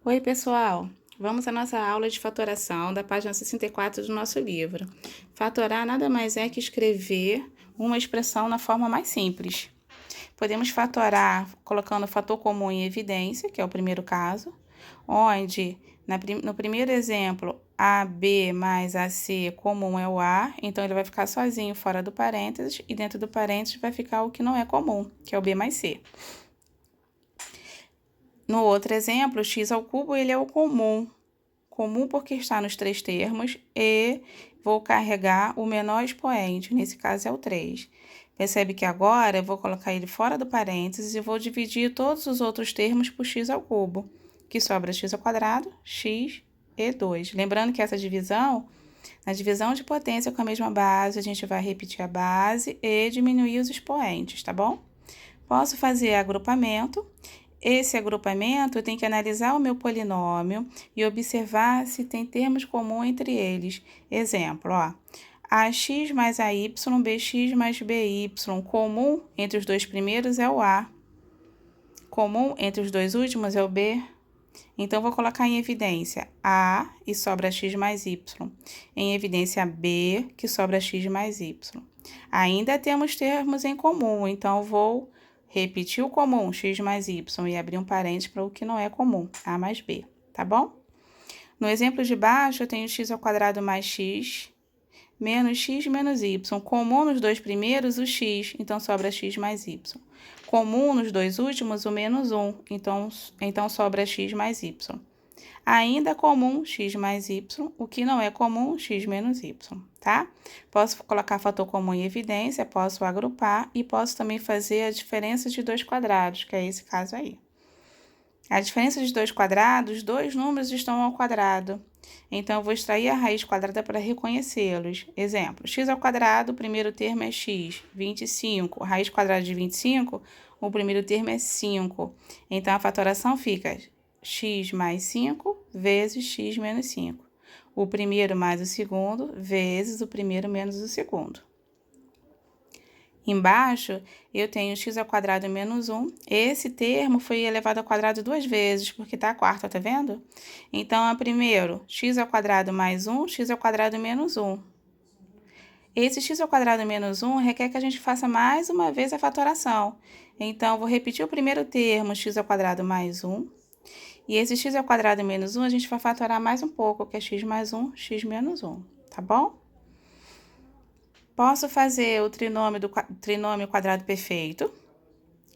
Oi, pessoal! Vamos à nossa aula de fatoração da página 64 do nosso livro. Fatorar nada mais é que escrever uma expressão na forma mais simples. Podemos fatorar colocando o fator comum em evidência, que é o primeiro caso, onde no primeiro exemplo, AB mais AC comum é o A, então ele vai ficar sozinho fora do parênteses, e dentro do parênteses vai ficar o que não é comum, que é o B mais C. No outro exemplo, x ao cubo ele é o comum porque está nos três termos, e vou carregar o menor expoente, nesse caso é o 3. Percebe que agora eu vou colocar ele fora do parênteses e vou dividir todos os outros termos por x ao cubo, que sobra x ao quadrado, x e 2. Lembrando que essa divisão, na divisão de potência com a mesma base, a gente vai repetir a base e diminuir os expoentes, tá bom? Posso fazer agrupamento. Esse agrupamento eu tenho que analisar o meu polinômio e observar se tem termos comuns entre eles. Exemplo, ó, ax mais ay, bx mais by. Comum entre os dois primeiros é o a. Comum entre os dois últimos é o b. Então, vou colocar em evidência a, e sobra x mais y. Em evidência b, que sobra x mais y. Ainda temos termos em comum, então vou repetir o comum, x mais y, e abrir um parênteses para o que não é comum, a mais b, tá bom? No exemplo de baixo, eu tenho x ao quadrado mais x menos y. Comum nos dois primeiros, o x, então sobra x mais y. Comum nos dois últimos, o menos 1, então sobra x mais y. Ainda comum x mais y, o que não é comum, x menos y, tá? Posso colocar fator comum em evidência, posso agrupar e posso também fazer a diferença de dois quadrados, que é esse caso aí. A diferença de dois quadrados, dois números estão ao quadrado. Então, eu vou extrair a raiz quadrada para reconhecê-los. Exemplo, x ao quadrado, o primeiro termo é x, 25. Raiz quadrada de 25, o primeiro termo é 5. Então, a fatoração fica x mais 5 vezes x menos 5. O primeiro mais o segundo vezes o primeiro menos o segundo. Embaixo, eu tenho x ao quadrado menos 1. Esse termo foi elevado ao quadrado duas vezes, porque tá a quarta, tá vendo? Então, a primeiro, x ao quadrado mais 1, x ao quadrado menos 1. Esse x ao quadrado menos 1 requer que a gente faça mais uma vez a fatoração. Então, vou repetir o primeiro termo, x ao quadrado mais 1. E esse x ao quadrado menos 1, a gente vai fatorar mais um pouco, que é x mais 1, x menos 1, tá bom? Posso fazer o trinômio quadrado perfeito,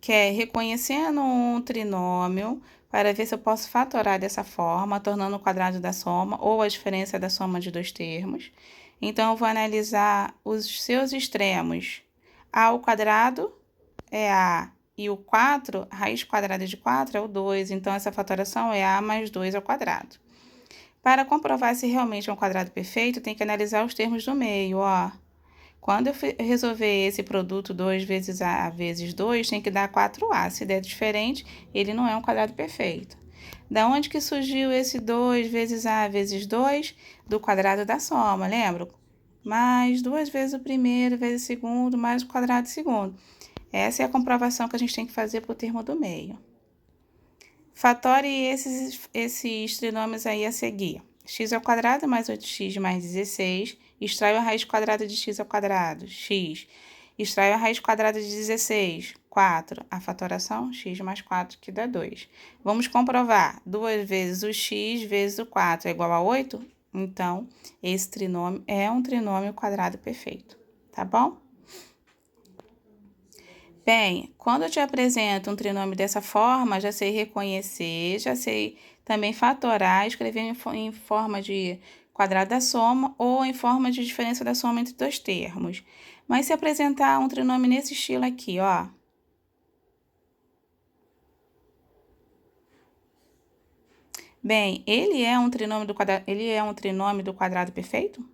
que é reconhecendo um trinômio para ver se eu posso fatorar dessa forma, tornando o quadrado da soma ou a diferença da soma de dois termos. Então, eu vou analisar os seus extremos. A ao quadrado é a, e o 4, raiz quadrada de 4 é o 2, então essa fatoração é a mais 2 ao quadrado. Para comprovar se realmente é um quadrado perfeito, tem que analisar os termos do meio, ó. Quando eu resolver esse produto 2 vezes A vezes 2, tem que dar 4A. Se der diferente, ele não é um quadrado perfeito. Da onde que surgiu esse 2 vezes A vezes 2? Do quadrado da soma, lembra? Mais 2 vezes o primeiro vezes o segundo, mais o quadrado do segundo. Essa é a comprovação que a gente tem que fazer para o termo do meio. Fatore esses trinômios aí a seguir. X ao quadrado mais 8x mais 16. Extraio a raiz quadrada de x ao quadrado, x. Extraio a raiz quadrada de 16, 4. A fatoração, x mais 4, que dá 2. Vamos comprovar. 2 vezes o x vezes o 4 é igual a 8? Então, esse trinômio é um trinômio quadrado perfeito, tá bom? Bem, quando eu te apresento um trinômio dessa forma, já sei reconhecer, já sei também fatorar, escrever em forma de quadrado da soma ou em forma de diferença da soma entre dois termos. Mas se apresentar um trinômio nesse estilo aqui, ó. Bem, ele é um trinômio do quadrado perfeito?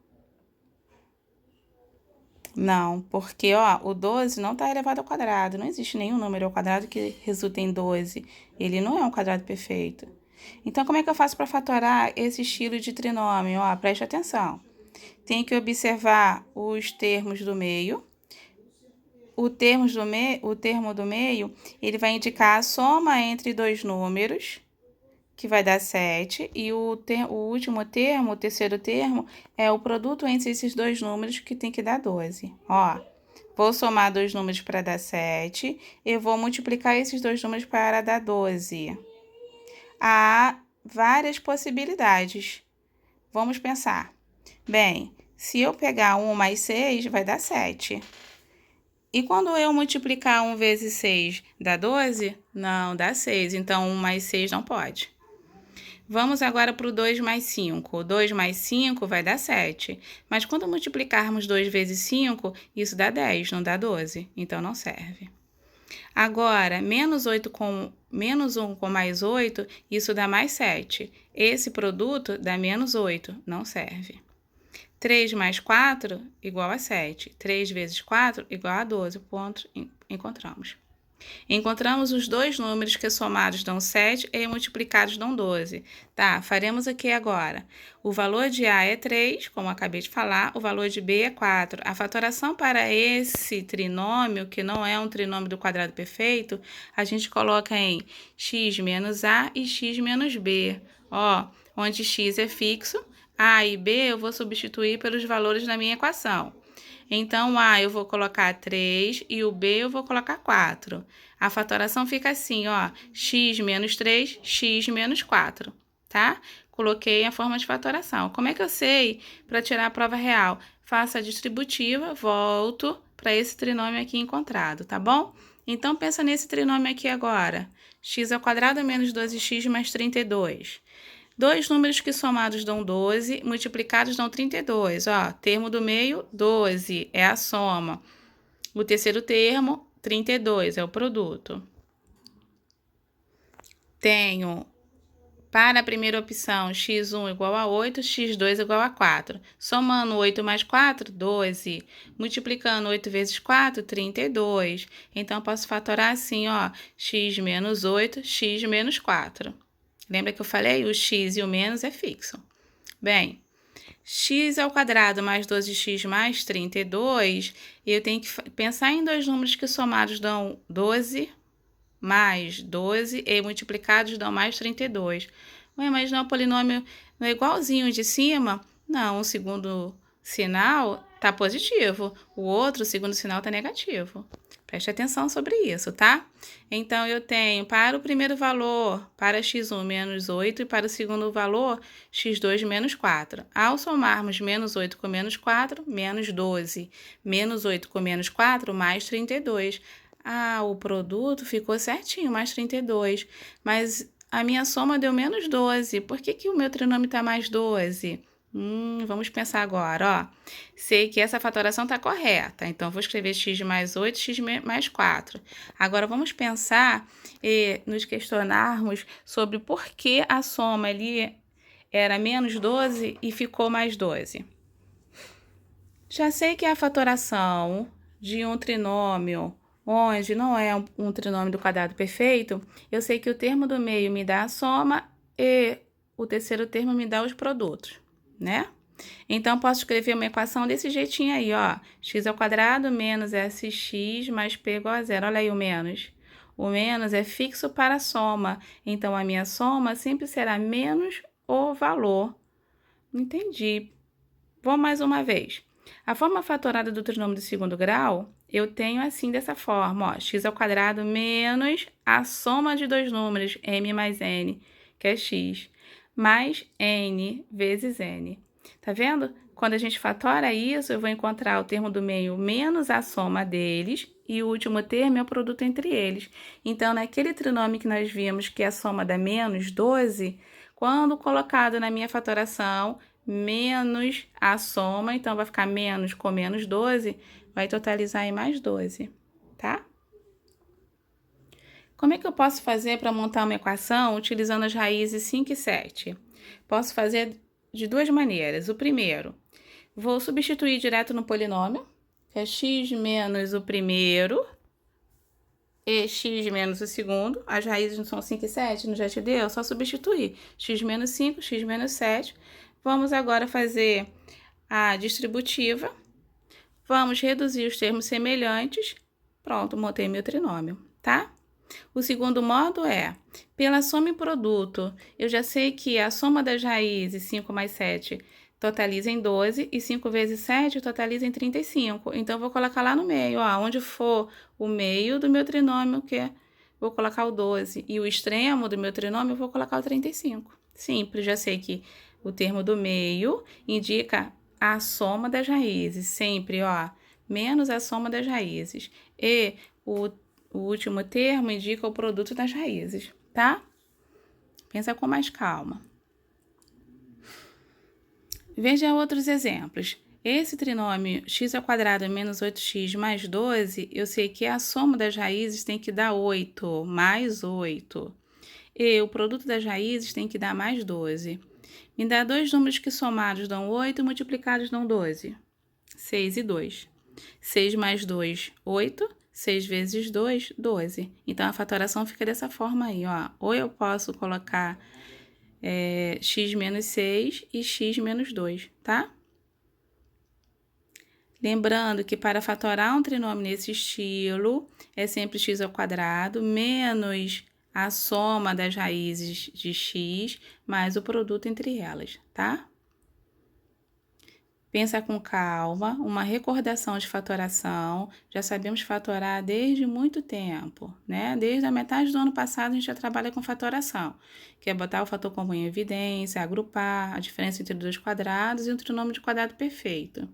Não, porque, ó, o 12 não está elevado ao quadrado. Não existe nenhum número ao quadrado que resulte em 12. Ele não é um quadrado perfeito. Então, como é que eu faço para fatorar esse estilo de trinômio? Ó, preste atenção. Tem que observar os termos do meio. O termo do meio, ele vai indicar a soma entre dois números, que vai dar 7, e o último termo, o terceiro termo, é o produto entre esses dois números, que tem que dar 12. Ó, vou somar dois números para dar 7 e vou multiplicar esses dois números para dar 12. Há várias possibilidades. Vamos pensar. Bem, se eu pegar 1 mais 6, vai dar 7. E quando eu multiplicar 1 vezes 6, dá 12? Não, dá 6. Então, 1 mais 6 não pode. Vamos agora para o 2 mais 5. 2 mais 5 vai dar 7. Mas quando multiplicarmos 2 vezes 5, isso dá 10, não dá 12. Então, não serve. Agora, menos 1 com mais 8, isso dá mais 7. Esse produto dá menos 8, não serve. 3 mais 4 igual a 7. 3 vezes 4 igual a 12. Ponto, encontramos. Encontramos os dois números que somados dão 7 e multiplicados dão 12. Tá, faremos aqui agora. O valor de A é 3, como eu acabei de falar, o valor de B é 4. A fatoração para esse trinômio, que não é um trinômio do quadrado perfeito, a gente coloca em x menos A e x menos B. Ó, onde x é fixo, A e B eu vou substituir pelos valores na minha equação. Então, o A eu vou colocar 3 e o B eu vou colocar 4. A fatoração fica assim, ó, x menos 3, x menos 4, tá? Coloquei a forma de fatoração. Como é que eu sei para tirar a prova real? Faço a distributiva, volto para esse trinômio aqui encontrado, tá bom? Então, pensa nesse trinômio aqui agora. X ao quadrado menos 12x mais 32. Dois números que somados dão 12, multiplicados dão 32. Ó, termo do meio, 12, é a soma. O terceiro termo, 32, é o produto. Tenho, para a primeira opção, x1 igual a 8, x2 igual a 4. Somando 8 mais 4, 12. Multiplicando 8 vezes 4, 32. Então, posso fatorar assim, ó, x menos 8, x menos 4. Lembra que eu falei? O x e o menos é fixo. Bem, x ao quadrado mais 12x mais 32, eu tenho que pensar em dois números que somados dão 12 mais 12 e multiplicados dão mais 32. Ué, mas não é o polinômio não é igualzinho de cima? Não, o segundo sinal está positivo, o outro, o segundo sinal, está negativo. Preste atenção sobre isso, tá? Então, eu tenho para o primeiro valor, para x1 menos 8, e para o segundo valor, x2 menos 4. Ao somarmos menos 8 com menos 4, menos 12. Menos 8 com menos 4, mais 32. Ah, o produto ficou certinho, mais 32. Mas a minha soma deu menos 12. Por que o meu trinômio está mais 12? Vamos pensar agora, ó. Sei que essa fatoração está correta, então vou escrever x mais 8, x mais 4. Agora, vamos pensar e nos questionarmos sobre por que a soma ali era menos 12 e ficou mais 12. Já sei que a fatoração de um trinômio onde não é um trinômio do quadrado perfeito, eu sei que o termo do meio me dá a soma e o terceiro termo me dá os produtos, né? Então, posso escrever uma equação desse jeitinho aí, ó. X ao quadrado menos SX mais P igual a zero. Olha aí o menos. O menos é fixo para a soma. Então, a minha soma sempre será menos o valor. Entendi. Vamos mais uma vez. A forma fatorada do trinômio do segundo grau, eu tenho assim, dessa forma, ó. X ao quadrado menos a soma de dois números, m mais n, que é x, mais n vezes n. Tá vendo? Quando a gente fatora isso, eu vou encontrar o termo do meio menos a soma deles e o último termo é o produto entre eles. Então, naquele trinômio que nós vimos que a soma dá menos 12, quando colocado na minha fatoração, menos a soma, então vai ficar menos com menos 12, vai totalizar em mais 12, tá? Como é que eu posso fazer para montar uma equação utilizando as raízes 5 e 7? Posso fazer de duas maneiras. O primeiro, vou substituir direto no polinômio, que é x menos o primeiro e x menos o segundo. As raízes não são 5 e 7, não já te deu? Só substituir. X menos 5, x menos 7. Vamos agora fazer a distributiva. Vamos reduzir os termos semelhantes. Pronto, montei meu trinômio, tá? O segundo modo é, pela soma e produto, eu já sei que a soma das raízes, 5 mais 7, totaliza em 12, e 5 vezes 7 totaliza em 35. Então, eu vou colocar lá no meio, ó, onde for o meio do meu trinômio, vou colocar o 12, e o extremo do meu trinômio, eu vou colocar o 35. Simples, já sei que o termo do meio indica a soma das raízes, sempre, ó, menos a soma das raízes. E o último termo indica o produto das raízes, tá? Pensa com mais calma. Veja outros exemplos. Esse trinômio x² menos 8x mais 12, eu sei que a soma das raízes tem que dar 8, mais 8. E o produto das raízes tem que dar mais 12. Me dá dois números que somados dão 8 e multiplicados dão 12. 6 e 2. 6 mais 2, 8. 6 vezes 2, 12. Então, a fatoração fica dessa forma aí, ó. Ou eu posso colocar x menos 6 e x menos 2, tá? Lembrando que para fatorar um trinômio nesse estilo, é sempre x² menos a soma das raízes de x mais o produto entre elas, tá? Pensa com calma, uma recordação de fatoração. Já sabemos fatorar desde muito tempo, né? Desde a metade do ano passado a gente já trabalha com fatoração, que é botar o fator comum em evidência, agrupar a diferença entre dois quadrados e um trinômio de quadrado perfeito.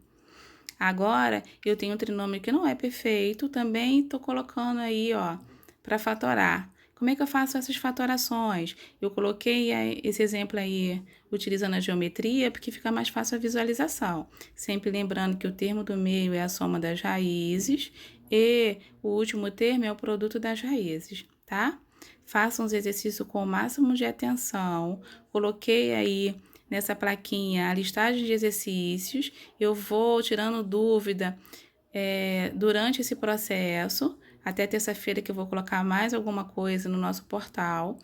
Agora, eu tenho um trinômio que não é perfeito, também estou colocando aí, ó, para fatorar. Como é que eu faço essas fatorações? Eu coloquei esse exemplo aí utilizando a geometria porque fica mais fácil a visualização. Sempre lembrando que o termo do meio é a soma das raízes e o último termo é o produto das raízes, tá? Façam os exercícios com o máximo de atenção. Coloquei aí nessa plaquinha a listagem de exercícios. Eu vou tirando dúvida durante esse processo, até terça-feira que eu vou colocar mais alguma coisa no nosso portal.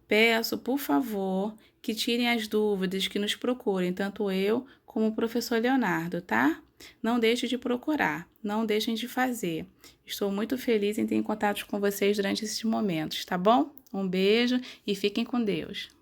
Peço, por favor, que tirem as dúvidas, que nos procurem, tanto eu como o professor Leonardo, tá? Não deixem de procurar, não deixem de fazer. Estou muito feliz em ter contato com vocês durante esses momentos, tá bom? Um beijo e fiquem com Deus.